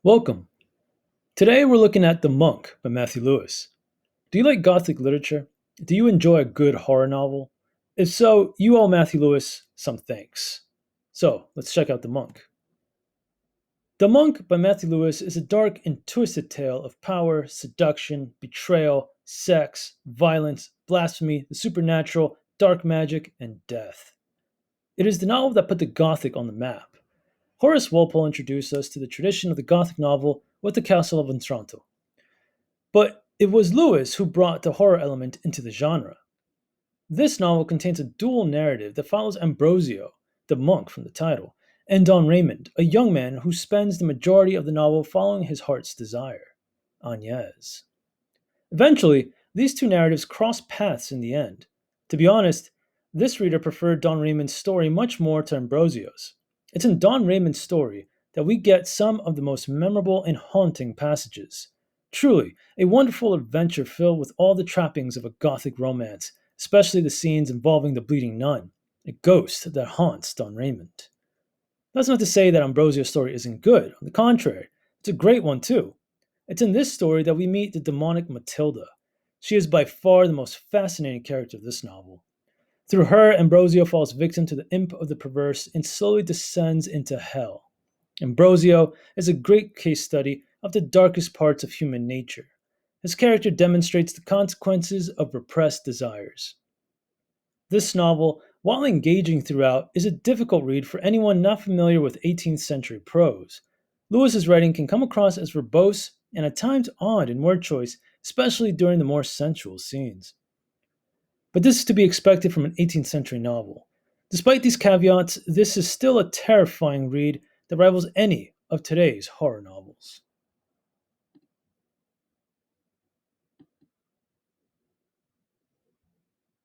Welcome. Today we're looking at The Monk by Matthew Lewis. Do you like Gothic literature? Do you enjoy a good horror novel? If so, you owe Matthew Lewis some thanks. So, let's check out The Monk. The Monk by Matthew Lewis is a dark and twisted tale of power, seduction, betrayal, sex, violence, blasphemy, the supernatural, dark magic, and death. It is the novel that put the Gothic on the map. Horace Walpole introduced us to the tradition of the Gothic novel with the Castle of Otranto. But it was Lewis who brought the horror element into the genre. This novel contains a dual narrative that follows Ambrosio, the monk from the title, and Don Raymond, a young man who spends the majority of the novel following his heart's desire, Agnes. Eventually, these two narratives cross paths in the end. To be honest, this reader preferred Don Raymond's story much more to Ambrosio's. It's in Don Raymond's story that we get some of the most memorable and haunting passages. Truly, a wonderful adventure filled with all the trappings of a Gothic romance, especially the scenes involving the bleeding nun, a ghost that haunts Don Raymond. That's not to say that Ambrosio's story isn't good. On the contrary, it's a great one too. It's in this story that we meet the demonic Matilda. She is by far the most fascinating character of this novel. Through her, Ambrosio falls victim to the imp of the perverse and slowly descends into hell. Ambrosio is a great case study of the darkest parts of human nature. His character demonstrates the consequences of repressed desires. This novel, while engaging throughout, is a difficult read for anyone not familiar with 18th century prose. Lewis's writing can come across as verbose and at times odd in word choice, especially during the more sensual scenes. But this is to be expected from an 18th century novel. Despite these caveats, this is still a terrifying read that rivals any of today's horror novels.